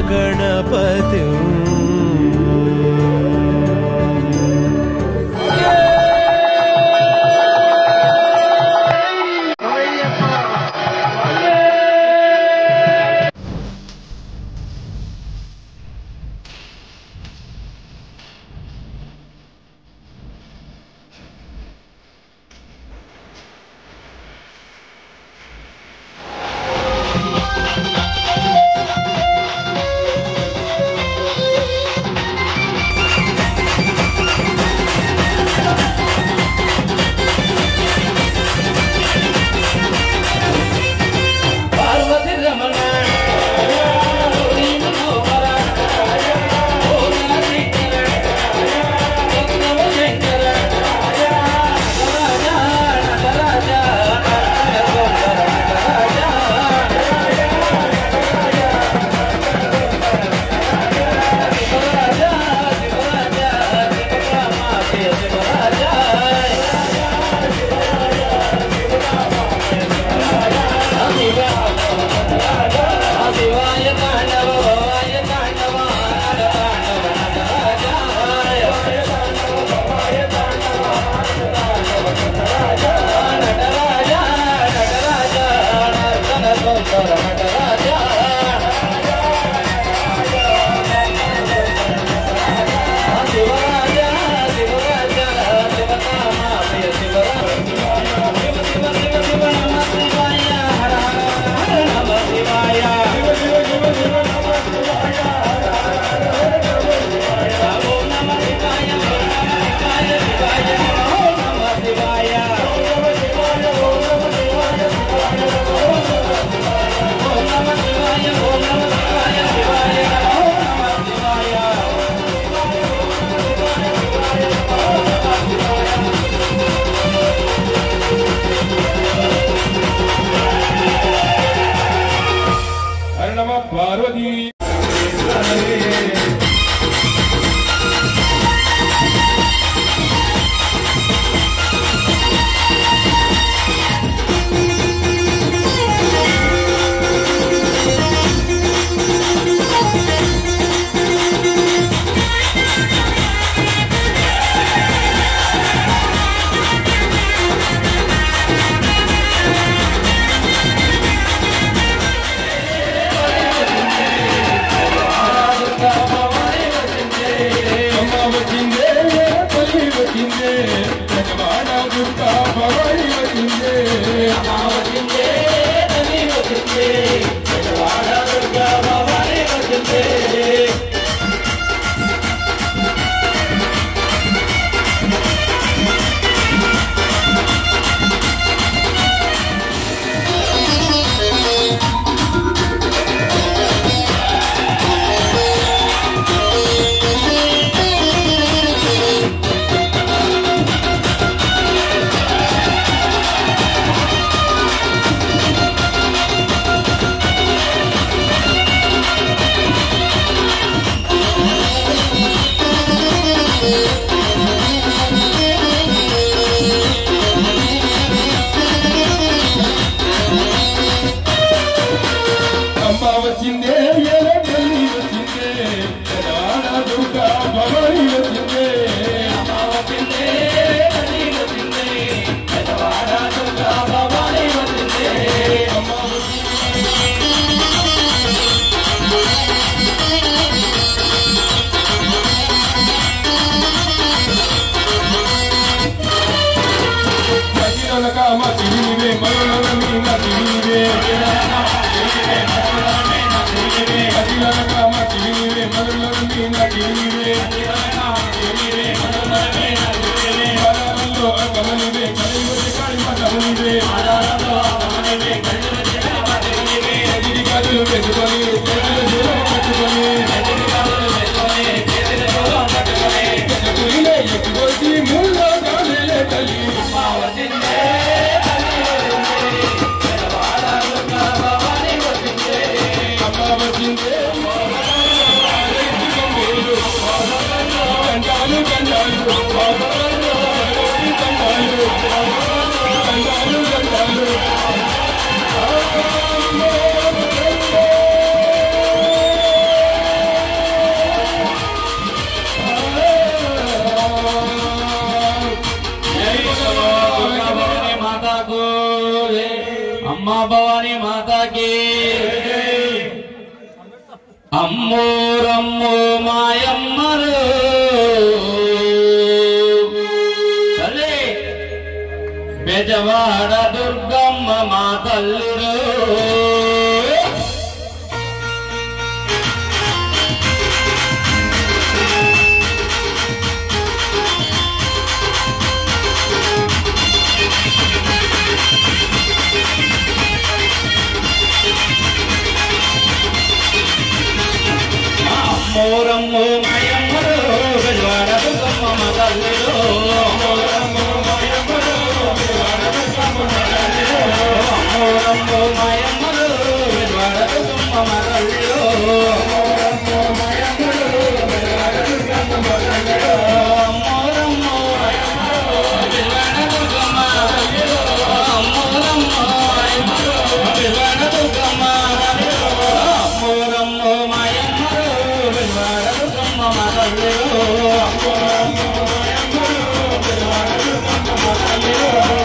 गणपति అమ్మో రమ్మో మాయమ్మరు తల్లి బెజవాడ దుర్గమ్మ మా తల్లిరు అమ్మోరమ్మో మాయమ్మరు బెజవాడ దుర్గమ్మ మా తల్లిరు అమ్మోరమ్మో మాయమ్మరు బెజవాడ దుర్గమ్మ మా తల్లిరు అమ్మోరమ్మో మాయమ్మరు బెజవాడ దుర్గమ్మ మా తల్లిరు అమ్మోరమ్మో మాయమ్మరు బెజవాడ దుర్గమ్మ మా తల్లిరు అమ్మోరమ్మో మాయమ్మరు బెజవాడ దుర్గమ్మ మా తల్లిరు అమ్మోరమ్మో మాయమ్మరు బెజవాడ దుర్గమ్మ మా తల్లిరు అమ్మోరమ్మో మాయమ్మరు బెజవాడ దుర్గమ్మ మా తల్లిరు అమ్మోరమ్మో మాయమ్మరు బెజవాడ దుర్గమ్మ మా తల్లిరు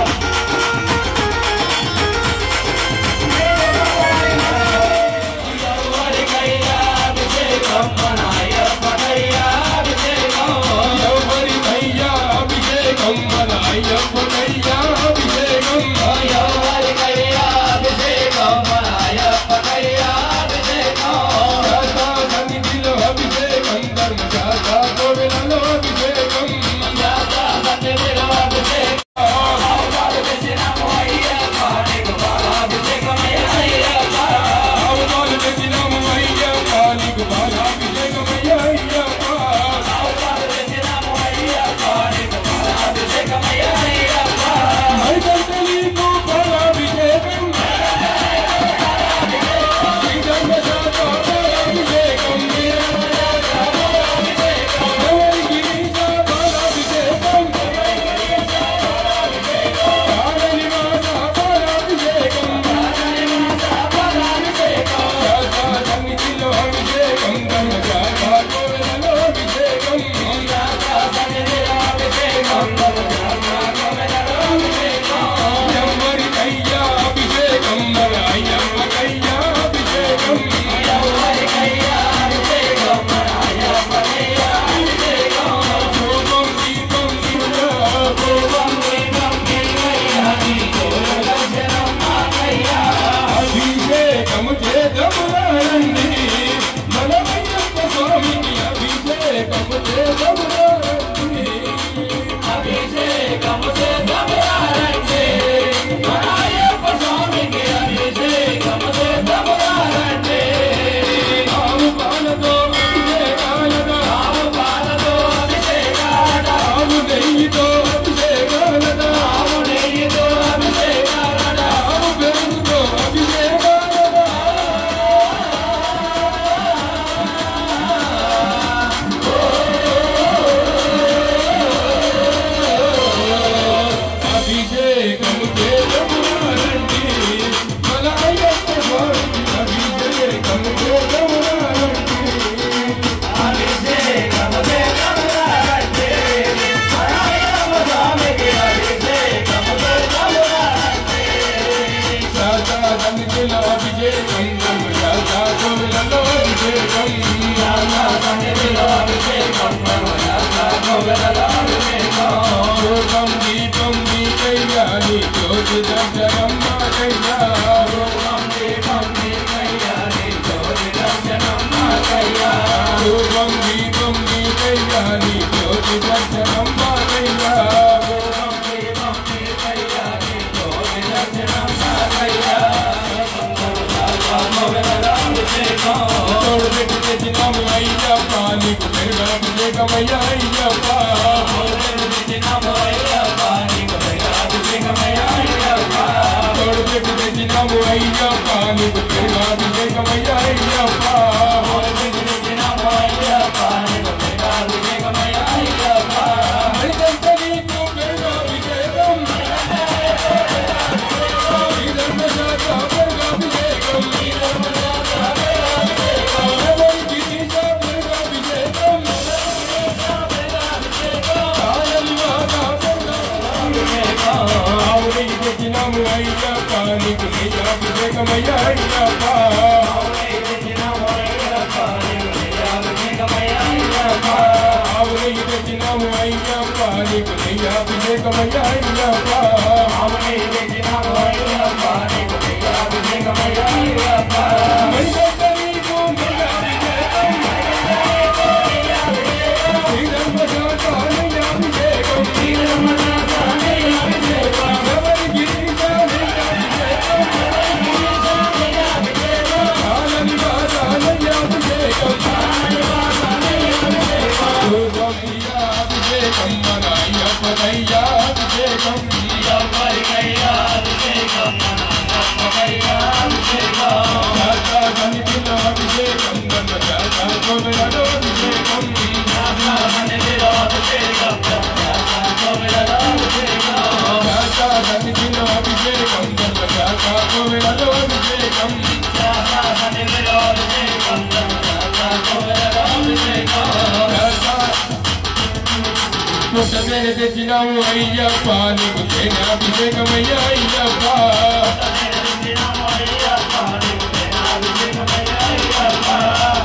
తెచ్చినాము అయ్యప్ప నీకు తేనాభిషేకమయ్యా అయ్యప్ప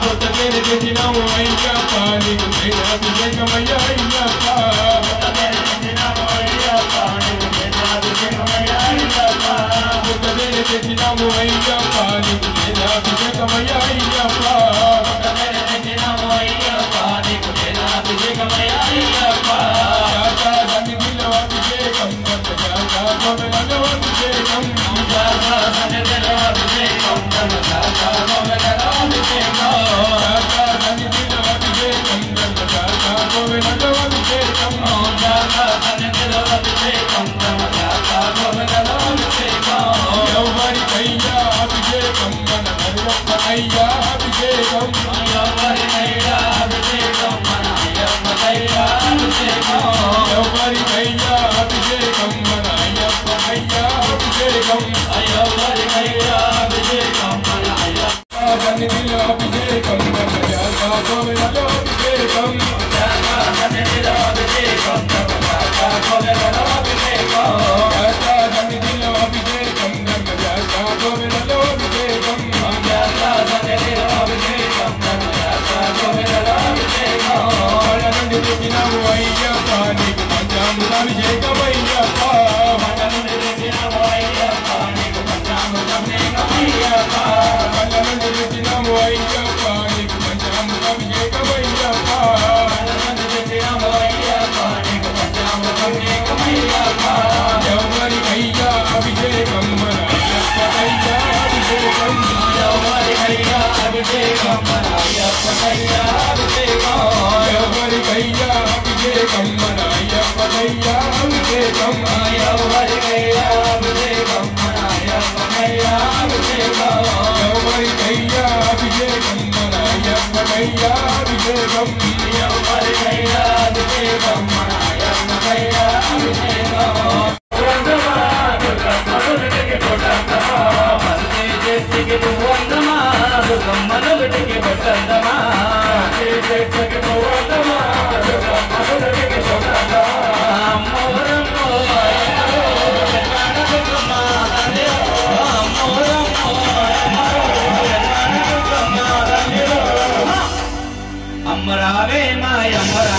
కొత్త తేనె తెచ్చినాము అయ్యప్ప నీకు తేనాభిషేకమయ్యా అయ్యప్ప కొత్త తేనె తెచ్చినాము అయ్యప్ప నీకు తేనాభిషేకమయ్యా అయ్యప్ప Hara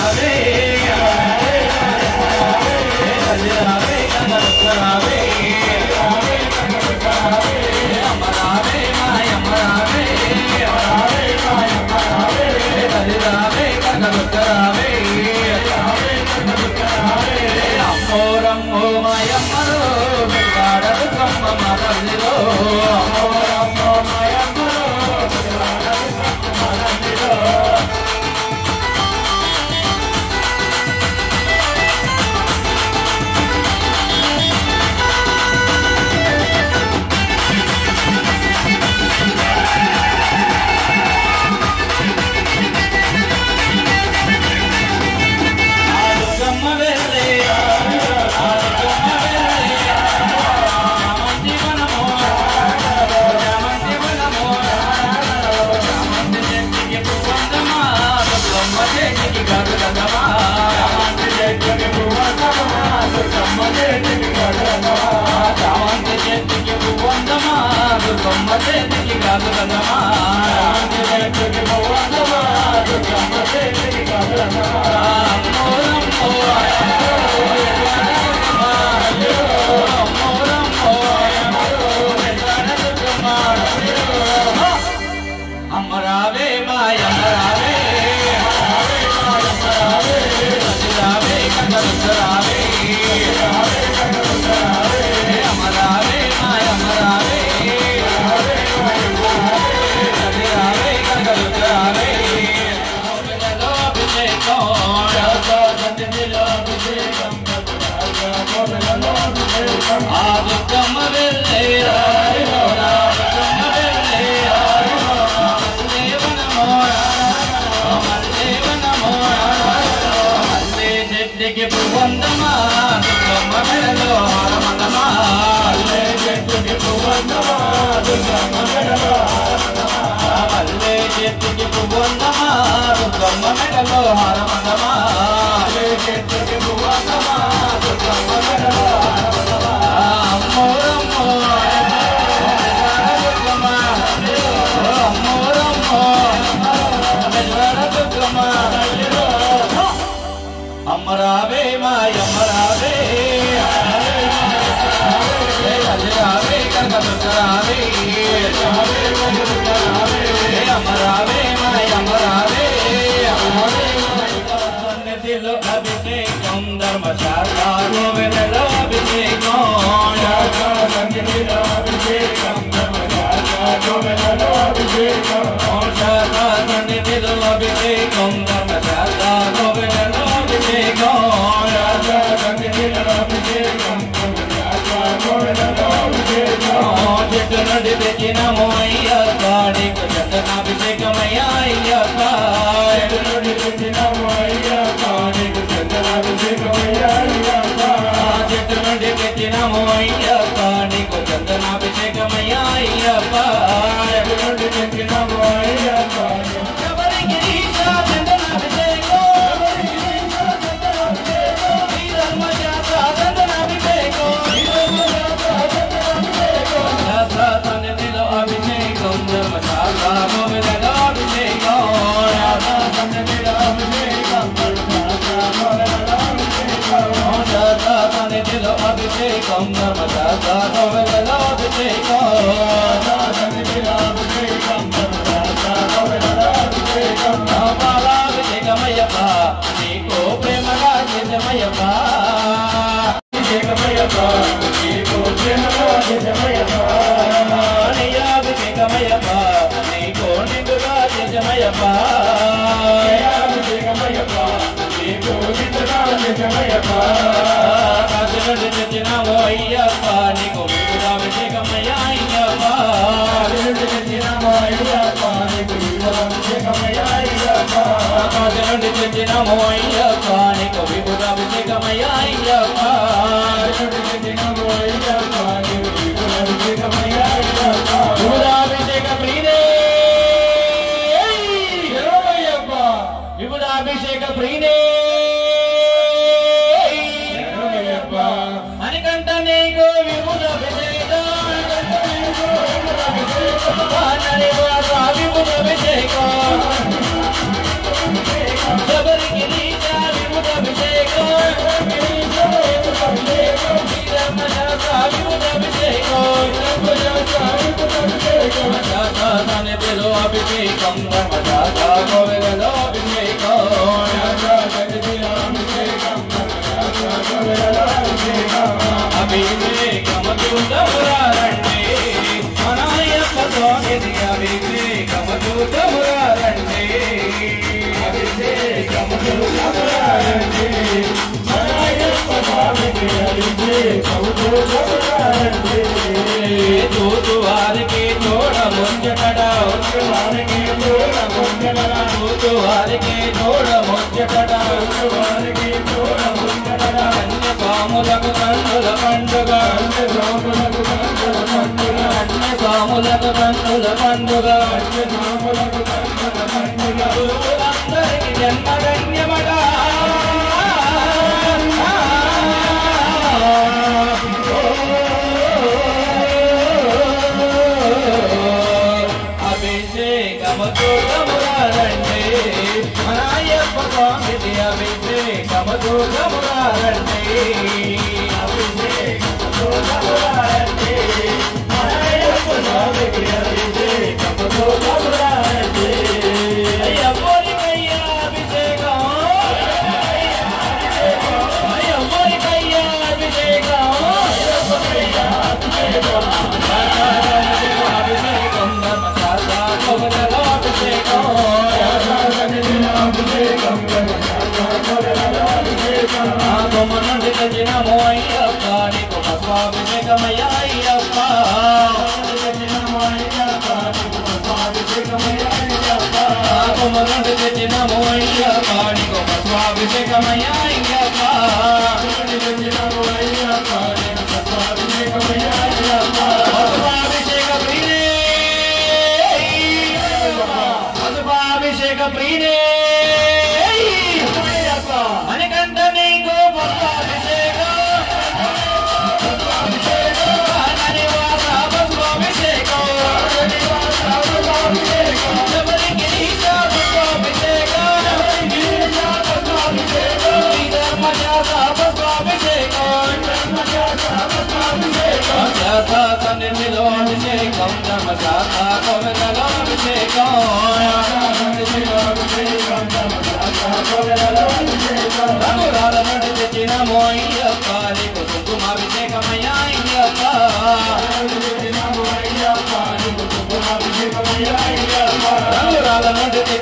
రావే మాయమ్మ రావే రావే కనకదుర్గ రావే అమ్మ రావే మాయమ్మ రావే సన్నిధిలో అభిషేకం ధర్మశాల గోవిందలో అభిషేకం సన్నిధిలో అభిషేకం ధర్మశాల గోవిందలో అభిషేకం సన్నిధిలో అభిషేకం ధర్మశాల గోవిందలో అభిషేకం సన్నిధిలో అభిషేకం చెట్టు నుండి తెచ్చినమో అయ్యప్ప నీకు చందనాభిషేకమయ్యా అయ్యప్ప చెట్టు నుండి తెచ్చినమో అయ్యప్ప నీకు చందనాభిషేకమయ్యా అయ్యప్ప చెట్టు నుండి తెచ్చినమో అయ్యప్ప నీకు చందనాభిషేకమయ్యా అయ్యప్ప చెట్టు నుండి తెచ్చినమో అయ్యప్ప అభిషేకం అభిషేకమయ్యప్ప నీకు ప్రేమగా చేసమయ్యప్ప అభిషేకమయ్యప్ప నీకు ప్రేమగా చేసమయ్యప్ప అభిషేకమయ్యప్ప నీకు నిండుగా చేసమయ్యప్ప అభిషేకమయ్యప్ప నీకు నిండుగా చేసమయ్యప్ప తెచ్చినామో అయ్యప్ప నీకు అభిషేకమయ్యా అయ్యప్ప తెచ్చినామో అయ్యప్ప నీకు అభిషేకమయ్యా అయ్యప్ప తెచ్చినామో అయ్యప్ప నీకు అభిషేకమయ్యా అయ్యప్ప తెచ్చినామో అయ్యప్ప నీకు అభిషేకమయ్యా అయ్యప్ప అభిషేక ప్రియనే అయ్యప్ప అభిషేక ప్రియనే అనికంట నీకు విభుజాభిషేకం శబరికి నీచా విభుజాభిషేకం సన్నిధిలో అభిషేకం ధర్మశాల గోవిందలో అభిషేకం అభిషేకమూతమురారండి మనయ్యప్ప స్వామిది అభిషేకమూతమురారండి అభిషేకమూతమురారండి మనయ్యప్ప స్వామిది అభిషేకమూతమురారండి తూతు వారికి తోడ ముంచటడా వారికి తోడ ముంచటడా తూతు వారికి తోడ ముంచటడా వారికి తోడ ముంచటడా స్వాములకు కన్నుల పండుగ స్వాములకు కన్నుల పండుగ గురువులందరికీ జన్మగణ్యమట అభిషేకమూతమురారండి మనయ్యప్ప స్వామిది అభిషేకమూతమురారండి అభిషేకమూతమురారండి మనయ్యప్ప స్వామిది అభిషేకమూతమురారండి అయ్యప్పనికయ్యా అభిషేకం అయ్యప్పనికయ్యా అభిషేకం అభిషేకం ధర్మశాల గోవిందలో అభిషేకం కొమ్మ నుండి తెచ్చినామో అయ్యప్ప నీకు భస్మాభిషేకమయ్యా అయ్యప్ప కొమ్మ నుండి తెచ్చినామో అయ్యప్ప నీకు భస్మాభిషేకమయ్యా అయ్యప్ప భస్మాభిషేక ప్రియనే భస్మాభిషేక ప్రియనే అనికంట నీకు భస్మాభిషేకం శబరికి నీచా భస్మాభిషేకం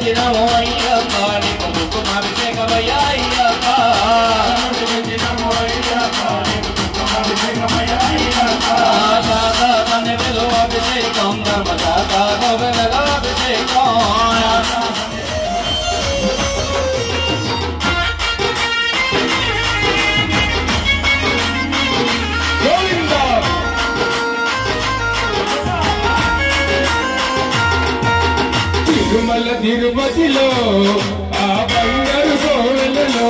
తెచ్చినాము అయ్యప్ప నీకు కుంకుమాభిషేకమయ్యా అయ్యప్ప అభిషేకం ధర్మదాత అభిషేకం తిరుమల తిరుపతిలో ఆ బంగారు కోవెలలో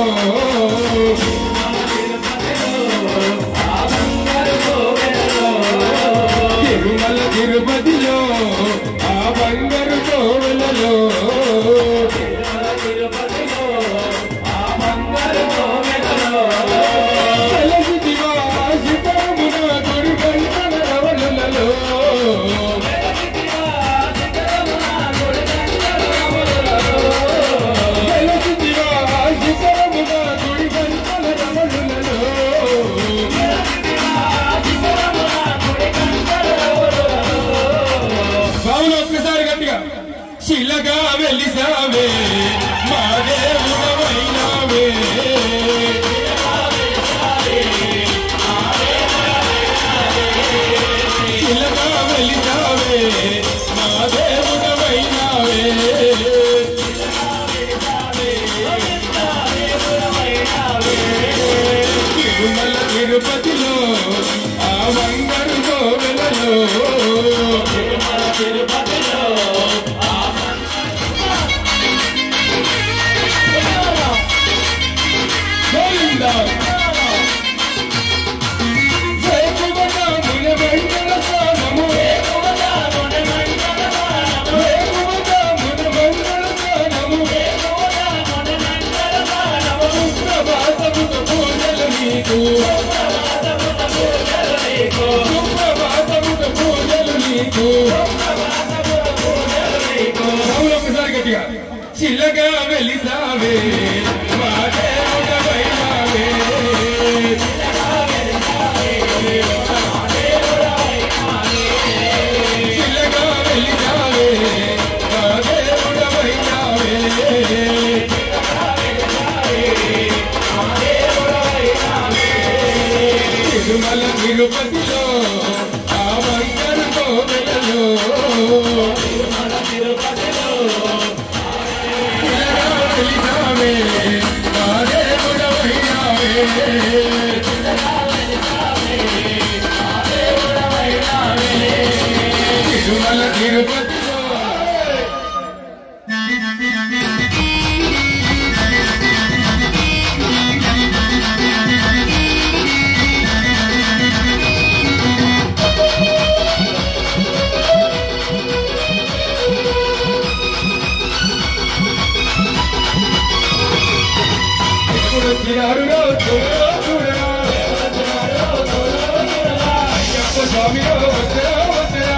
తిరుమల తిరుపతిలో ఆ బంగారు కోవెలలో తలసిదివా శిఖరమున గుడిగంటల రవళులలో శిలగా వెలిసావే మా దేవుడవైనావే శిలగా వెలిసావే మా దేవుడవైనావే తిరుమల తిరుపతిలో ఆ బంగారు కోవెలలో తిరుపతిలో ఒకసారి గట్టిగా చిల్లగా వెలిసావే మా దేవుడవైనావే చిల్లగా వెలిసావే మా దేవుడవైనావే తిరుమల తిరుపతిలో ఆ బంగారు కోవెలలో వెలిసావే మా దేవుడవైనావే తిరుమల తిరుపతిలో వచ్చినారులో చూడరా అయ్యప్ప స్వామిలో వచ్చరా వచ్చరా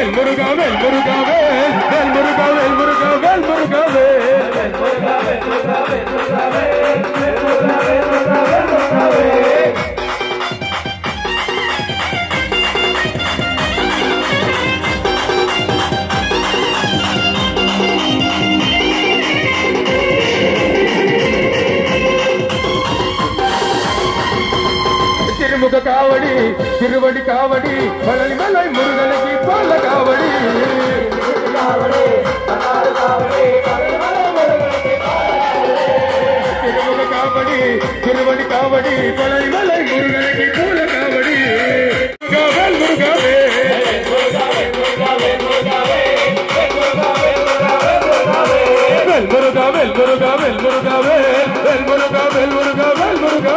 వేల్ మురుగా వేల్ మురుగా వేల్ వేల్ మురుగా వేల్ మురుగా వేల్ మురుగా తిరుముఖ కావడి తిరువడి కావడి మలలి మలై మురుగలకి పాల కావడి తిరుముఖ కావడి తిరువడి కావడి మలలి మలై మురుగలకి పూల కావడి వేల్ మురుగా వేల్ మురుగా వేల్ మురుగా వేల్ మురుగా వేల్ వేల్ మురుగా వేల్ మురుగా వేల్ మురుగా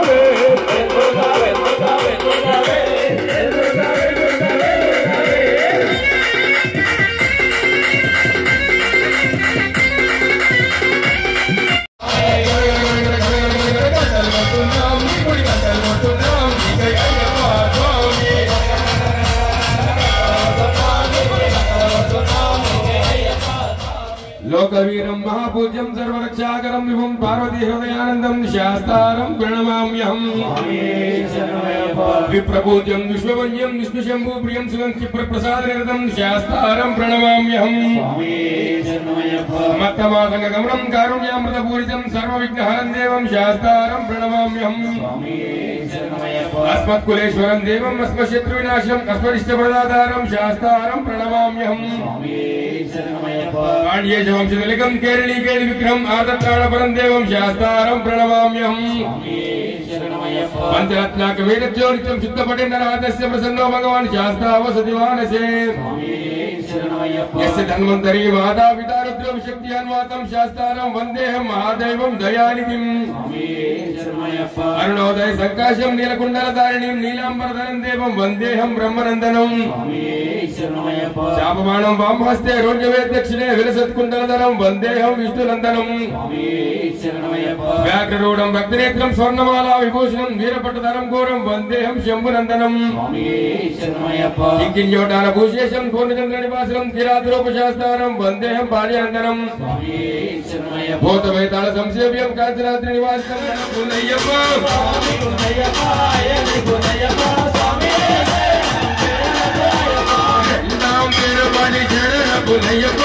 లోకవీరం మహాపూజ్యం సర్వరక్షాకరం విభుం పార్వతీ హృదయానందం శాస్తారం ప్రణమామ్యహం విప్రపూజ్యం విశ్వవంజ్యం విష్ణుశంభూ ప్రియం శివం క్షిప్రప్రసాదనిరతం శాస్తారం ప్రణమామ్యహం మత్తమాతంగగమనం కారుణ్యామృతపూరితం సర్వవిఘ్నహరం దేవం శాస్తారం ప్రణమామ్యహం అస్మత్కులేశ్వరం దేవం అస్మశత్రువినాశం అస్మరిష్టప్రదాతారం శాస్తారం ప్రణమామ్యహం వంశలికం కేరళీ కేళి విగ్రహం ఆర్ద్రాణపరం దేవం శాస్తారం ప్రణమామ్యహం పంచరత్నాక వేదజ్యోనిత్యం శుద్ధపఠిందరాధస్య ప్రసన్నో భగవాన్ శాస్తావసతివానసే यस्य धन्वन्तरी माता पिता रुद्रविशक्ति अन्वातं शास्तारं वन्देहं महादेवं दयानिधिं अरुणोदय संकाशं नीलकुण्डलधारिणीं नीलाम्बरधरं देवं वन्देहं ब्रह्मनन्दनं चापमानं वामहस्ते रोण्यवे दक्षिणे विलसत्कुण्डलधरं वन्देहं विष्णुनन्दनं व्याघ्ररूढं भक्तिनेत्रं स्वर्णमाला विभूषणं वीरपट्टधरं घोरं वन्देहं शम्भुनन्दनं किञ्किञ्जोटानभूषेशं पूर्णचन्द्रनिवासं किरातरूपशास्तारं वन्देहं बाल्यनन्दनं भूतवेताल संसेव्यं काञ्चनाद्रिनिवासं पुनय्यप्प नाम तिरुपति शरण पुनय्यप्प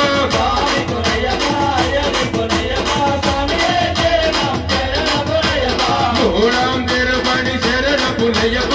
नाम तिरुपति शरण पुनय्यप्प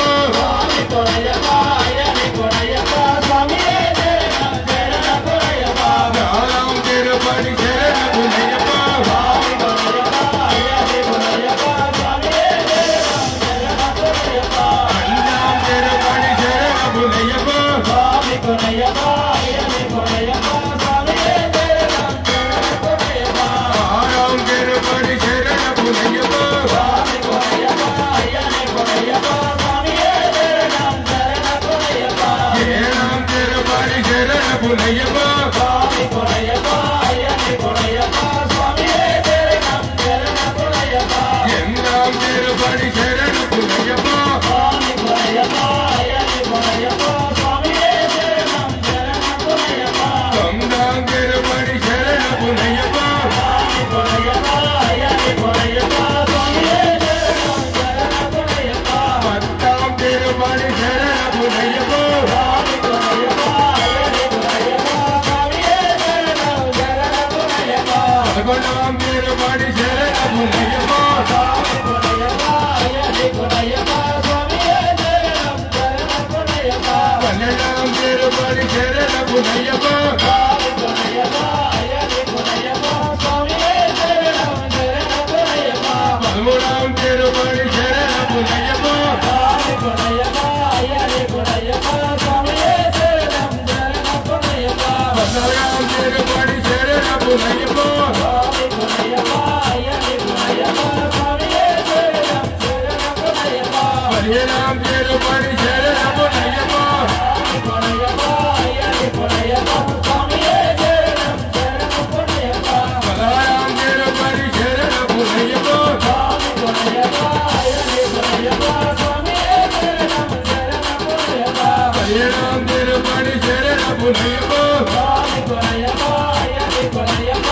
Share పునయ్యప్ప స్వామి కొనయ్యప్ప అయ్యప్ప కొనయ్యప్ప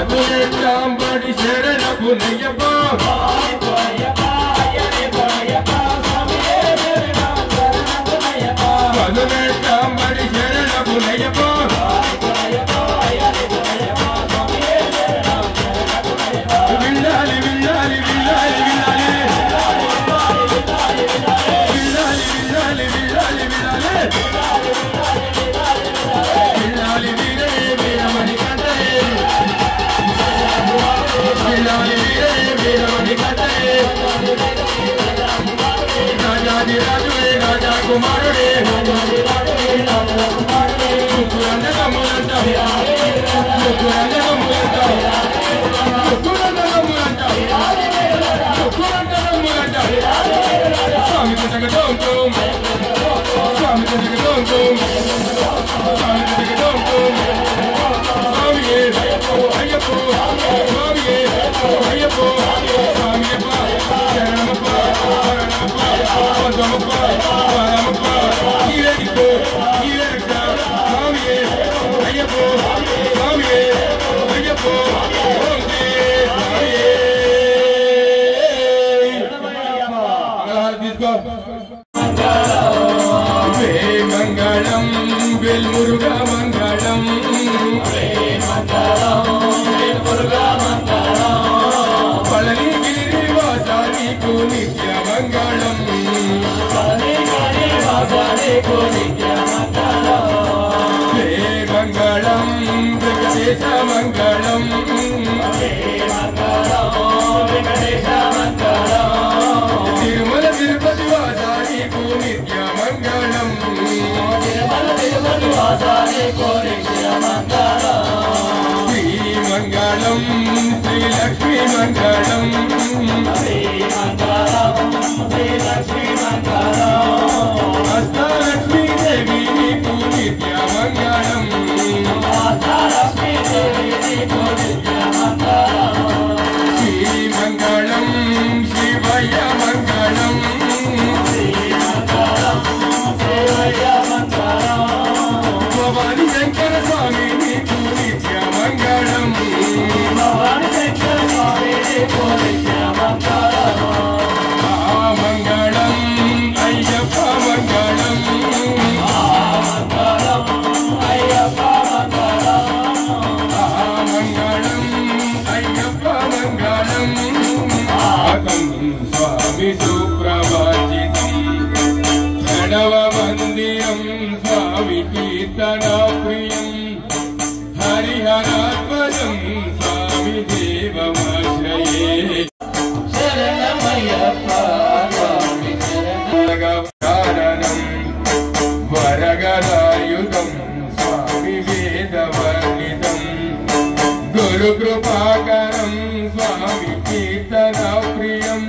పదునెట్టాంబడి శరణ పునయ్యప్ప స్వామి కొనయ్యప్ప అయ్యప్ప కొనయ్యప్ప స్వామియే శరణం శరణ కొనయ్యప్ప పదునెట్టాంబడి శరణ పునయ్యప్ప స్వామి కొనయ్యప్ప అయ్యప్ప కొనయ్యప్ప స్వామియే శరణం శరణ కొనయ్యప్ప విల్లాలి విల్లాలి విల్లాలి విల్లాలి విల్లాలి విల్లాలి విల్లాలి వీరే వీరమణి కంటరే విల్లాలి వీరే వీరమణి కంటరే రాజాది రాజువే రాజా కుమారుడే ముగ్గురన్న కమ్ములంట ముగ్గురన్న కమ్ములంట ముగ్గురన్న కమ్ములంట ముగ్గురన్న కమ్ములంట స్వామి జగదోం స్వామి జగదోం స్వామి జగదోం స్వామియే అయ్యప్ప స్వామియే అయ్యప్ప స్వామియప్ప శరణమప్ప శరణమప్ప వందమప్ప వరమప్ప ఈవేదికో ఈవేరక స్వామియే అయ్యప్ప స్వామియే అయ్యప్ప ఓం శ్రీ స్వామియే తీసుకో మంగళం వెల్మురుగా మంగళం పళని గిరివాసానికి నిత్య మంగళం మంగళం వెంకటేశ మంగళం తిరుమల తిరుపతి వాసానికి నిత్య మంగళం శ్రీ మంగళం శ్రీలక్ష్మీ మంగళం అష్టాలక్ష్మీ దేవి నీకు నిత్య మంగళం శ్రీ మంగళం శివయ్య మంగళం భవాని శంకర స్వామి నీకు నిత్య మంగళం మంగళం అయ్యప్ప మంగళం మంగళం అయ్యప్ప మంగళం స్వామి సుప్రభాజితం ప్రణవ మందిరం స్వామి కీర్తన ప్రియం హరిహరాత్మజం స్వామి దేవమాశ్రయే శరణమయ్యప్ప స్వామి కారణం వరగదాయుధం స్వామి వేదవర్ణితం గురు కృపాకరం స్వామి కీర్తన ప్రియం